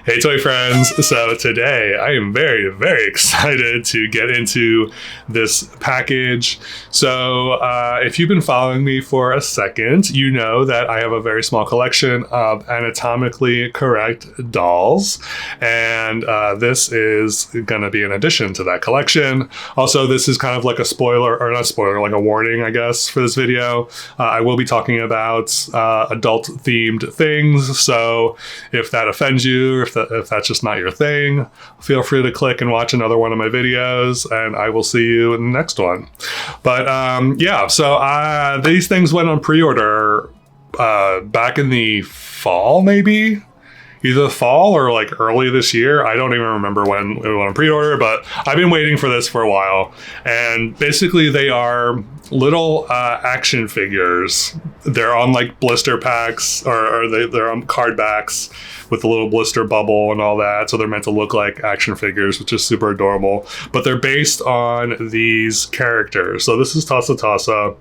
Hey toy friends, so today I am very excited to get into this package. So if you've been following me for a second, you know that I have a very small collection of anatomically correct dolls, and this is going to be an addition to that collection. Also, this is kind of like a spoiler, or not spoiler, like a warning, I guess, for this video. I will be talking about adult themed things, so if that offends you, or if that's just not your thing, feel free to click and watch another one of my videos, and I will see you in the next one. But yeah, so these things went on pre-order back in the fall, maybe? Either fall or like early this year. I don't even remember when it went on pre-order, but I've been waiting for this for a while. And basically they are little action figures. They're on like blister packs, or they're on card backs with a little blister bubble and all that. So they're meant to look like action figures, which is super adorable. But they're based on these characters. So this is Tossa Tossa.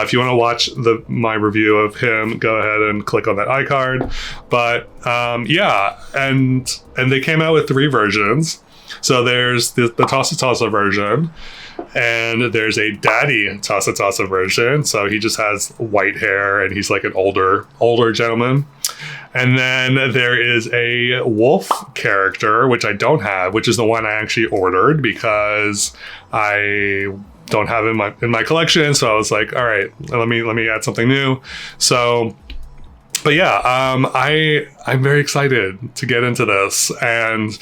If you want to watch my review of him, go ahead and click on that iCard. But yeah, and they came out with 3 versions. So there's the Tossa Tossa version, and there's a Daddy Tossa Tossa version. So he just has white hair and he's like an older gentleman. And then there is a wolf character, which I don't have, which is the one I actually ordered because I don't have in my collection. So I was like, all right, let me add something new. So, but yeah, I'm very excited to get into this. And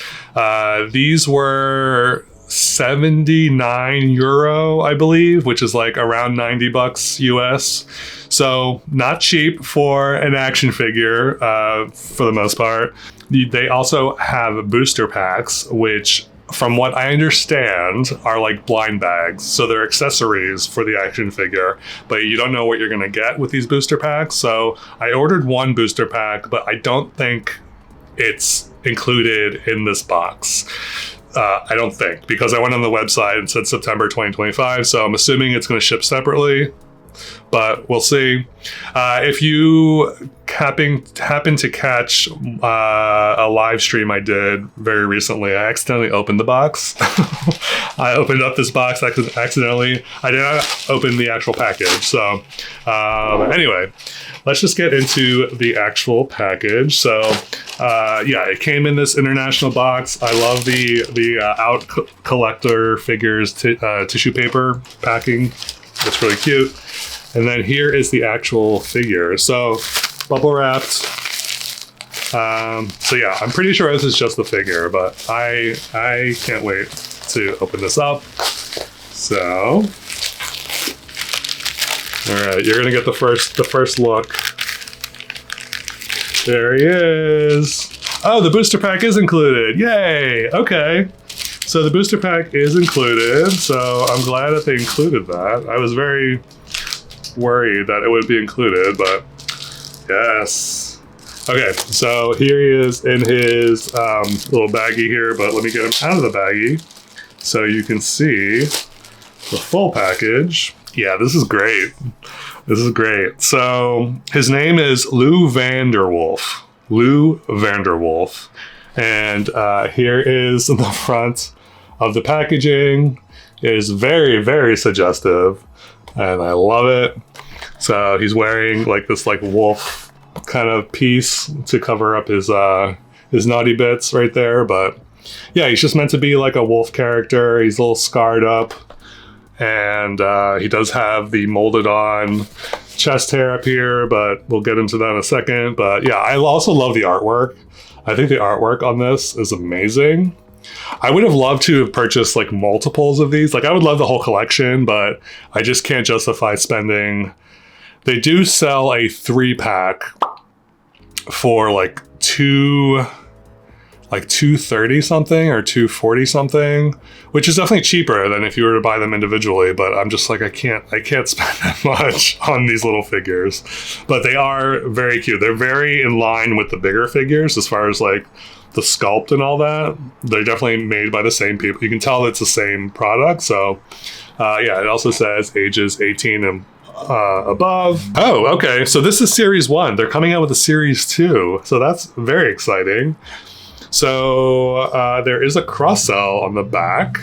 these were €79, I believe, which is like around $90 US. So not cheap for an action figure for the most part. They also have booster packs, which from what I understand are like blind bags. So they're accessories for the action figure, but you don't know what you're going to get with these booster packs. So I ordered one booster pack, but I don't think it's included in this box. I don't think, because I went on the website and said September 2025, so I'm assuming it's going to ship separately, but we'll see. If you happen to catch a live stream I did very recently, I accidentally opened the box. I opened up this box accidentally. I did not open the actual package. So anyway, let's just get into the actual package. So yeah, it came in this international box. I love the out collector figures tissue paper packing. It's really cute. And then here is the actual figure. So bubble wrapped. So yeah, I'm pretty sure this is just the figure, but I can't wait to open this up. So, all right, you're gonna get the first look. There he is. Oh, the booster pack is included. Yay! Okay. So the booster pack is included. So I'm glad that they included that. I was very worried that it would be included, but yes. Okay, so here he is in his little baggie here, but let me get him out of the baggie so you can see the full package. Yeah, this is great. This is great. So his name is Lou Van Der Woof. Lou Van Der Woof. And here is the front of the packaging. It is very suggestive, and I love it. So he's wearing like this like wolf kind of piece to cover up his naughty bits right there. But yeah, he's just meant to be like a wolf character. He's a little scarred up, and he does have the molded on chest hair up here, but we'll get into that in a second. But yeah, I also love the artwork. I think the artwork on this is amazing. I would have loved to have purchased like multiples of these. Like I would love the whole collection, but I just can't justify spending. They do sell a 3-pack for like $230 something or $240 something, which is definitely cheaper than if you were to buy them individually. But I'm just like, I can't spend that much on these little figures. But they are very cute. They're very in line with the bigger figures as far as like the sculpt and all that. They're definitely made by the same people. You can tell it's the same product. So yeah, it also says ages 18 and above. Oh, okay. So this is series 1. They're coming out with a series 2. So that's very exciting. So there is a cross-sell on the back.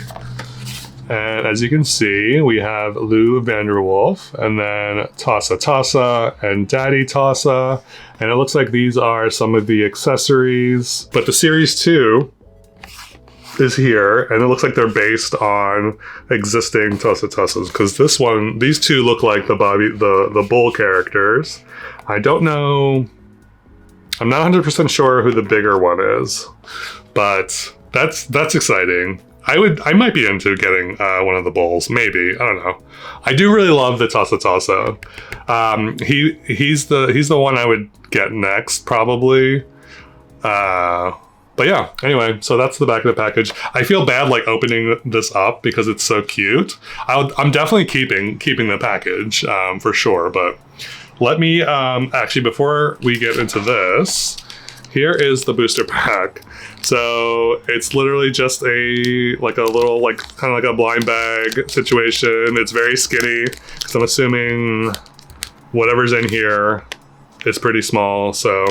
And as you can see, we have Lou Van Der Woof, and then Tossa Tossa and Daddy Tossa. And it looks like these are some of the accessories. But the Series 2 is here, and it looks like they're based on existing Tossa Tossas, because these two look like the bull characters. I don't know. I'm not 100% sure who the bigger one is, but that's exciting. I might be into getting one of the bulls, maybe. I don't know. I do really love the Tossa Tossa. He's the one I would get next, probably. But yeah, anyway, so that's the back of the package. I feel bad like opening this up because it's so cute. I'm definitely keeping the package for sure. But let me actually, before we get into this, here is the booster pack. So it's literally just a little kind of like a blind bag situation. It's very skinny because I'm assuming whatever's in here is pretty small. So,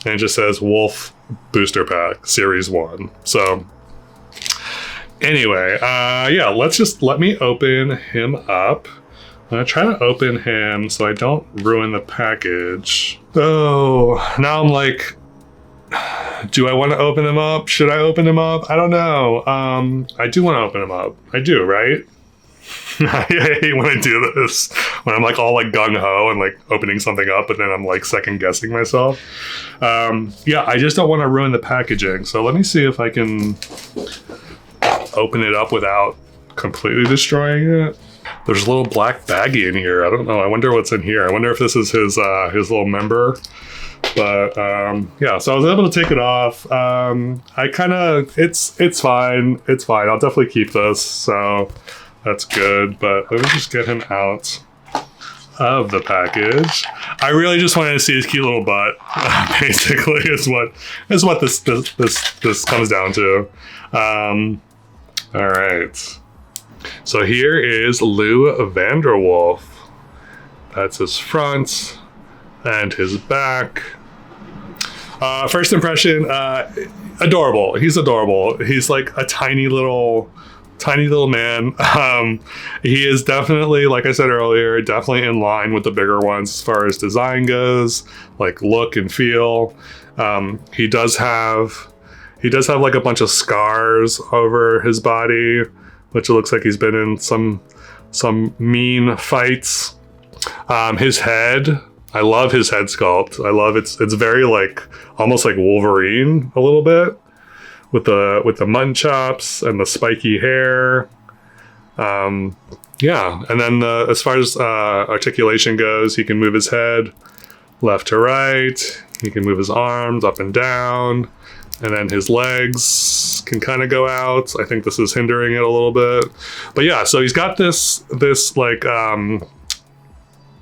and it just says Wolf Booster Pack Series 1. So anyway, yeah, let me open him up. I'm gonna try to open him so I don't ruin the package. Oh, now I'm like, do I want to open him up? Should I open him up? I don't know. I do want to open him up. I do, right? I hate when I do this. When I'm like all like gung-ho and like opening something up, but then I'm like second guessing myself. Yeah, I just don't want to ruin the packaging. So let me see if I can open it up without completely destroying it. There's a little black baggie in here. I don't know. I wonder what's in here. I wonder if this is his little member. But yeah, so I was able to take it off. I kind of, it's fine. It's fine. I'll definitely keep this. So that's good. But let me just get him out of the package. I really just wanted to see his cute little butt. Basically, is what this comes down to. All right. So here is Lou Van Der Woof. That's his front and his back. First impression, adorable. He's adorable. He's like a tiny little man. He is definitely, like I said earlier, definitely in line with the bigger ones as far as design goes, like look and feel. He does have like a bunch of scars over his body, which it looks like he's been in some mean fights. His head, I love his head sculpt. I love it's very like almost like Wolverine a little bit with the mutton chops and the spiky hair. Yeah, and then as far as articulation goes, he can move his head left to right. He can move his arms up and down. And then his legs can kind of go out. I think this is hindering it a little bit. But yeah, so he's got this like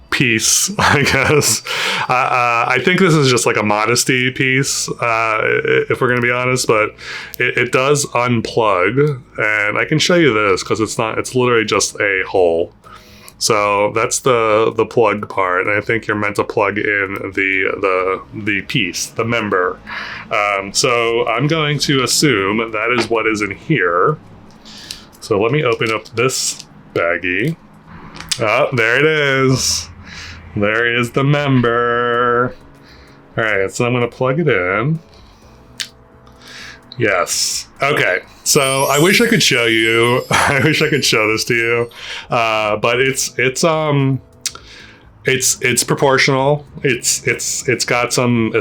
piece, I guess. I think this is just like a modesty piece, if we're going to be honest. But it does unplug. And I can show you this because it's literally just a hole. So that's the plug part, and I think you're meant to plug in the piece, the member. So I'm going to assume that is what is in here. So let me open up this baggie. Oh, there it is. There is the member. All right, so I'm going to plug it in. Yes. Okay. So I wish I could show you. I wish I could show this to you. But it's proportional. It's got some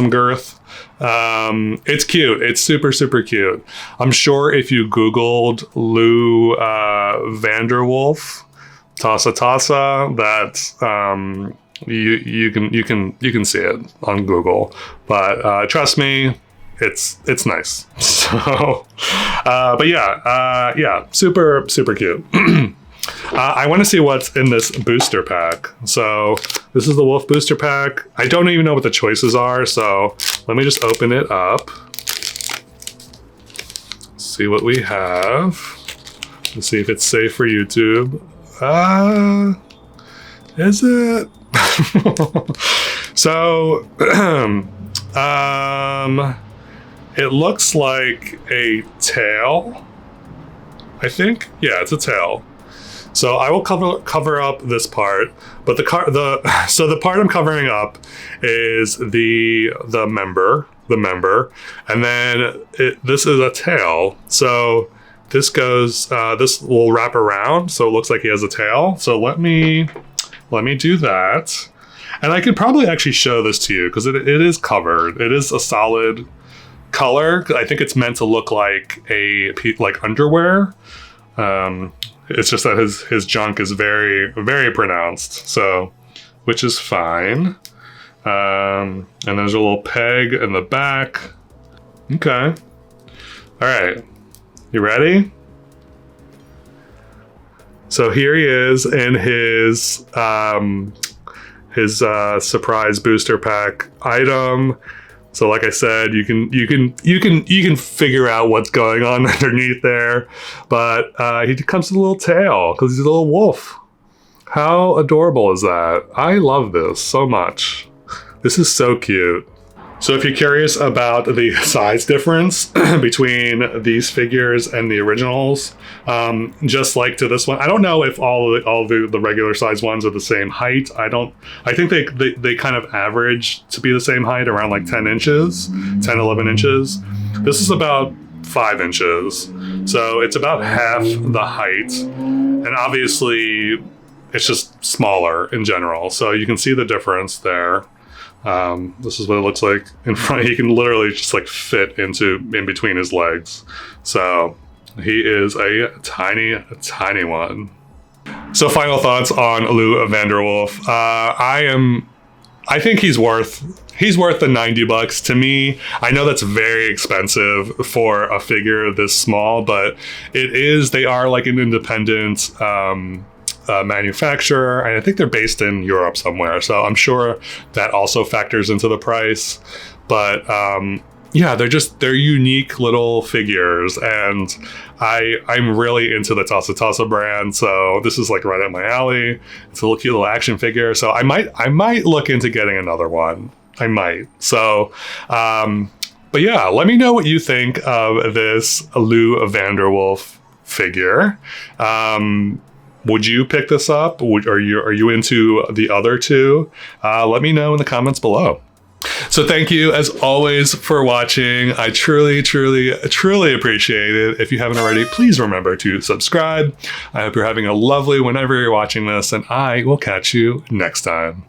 girth. It's cute. It's super cute. I'm sure if you Googled Lou Van Der Woof, Tossa Tossa, that you can see it on Google. But trust me, it's nice. So, but yeah, super cute. I want to see what's in this booster pack. So this is the Wolf booster pack. I don't even know what the choices are. So let me just open it up. See what we have. Let's see if it's safe for YouTube. Is it? So, It looks like a tail, I think. Yeah, it's a tail. So I will cover up this part, but the part I'm covering up is the member, and then this is a tail. So this goes, this will wrap around, so it looks like he has a tail. So let me do that, and I could probably actually show this to you because it is covered. It is a solid color. I think it's meant to look like like underwear. It's just that his junk is very, very pronounced, so, which is fine. And there's a little peg in the back. Okay. All right. You ready? So here he is in his surprise booster pack item. So like I said, you can figure out what's going on underneath there, but he comes with a little tail because he's a little wolf. How adorable is that? I love this so much. This is so cute. So if you're curious about the size difference between these figures and the originals, just like to this one, I don't know if all the regular size ones are the same height. I think they kind of average to be the same height, around like 10 inches, 10, 11 inches. This is about 5 inches. So it's about half the height. And obviously it's just smaller in general. So you can see the difference there. This is what it looks like in front. He can literally just like fit in between his legs. So he is a tiny one. So final thoughts on Lou Van Der Woof. I think he's worth the $90 to me. I know that's very expensive for a figure this small, but they are like an independent, manufacturer, and I think they're based in Europe somewhere, so I'm sure that also factors into the price. But yeah, they're unique little figures, and I'm really into the Tossa Tossa brand, so this is like right up my alley. It's a little cute little action figure, so I might look into getting another one. I might. So but yeah, let me know what you think of this Lou Van Der Woof figure. Would you pick this up? Are you into the other two? Let me know in the comments below. So thank you as always for watching. I truly appreciate it. If you haven't already, please remember to subscribe. I hope you're having a lovely whenever you're watching this, and I will catch you next time.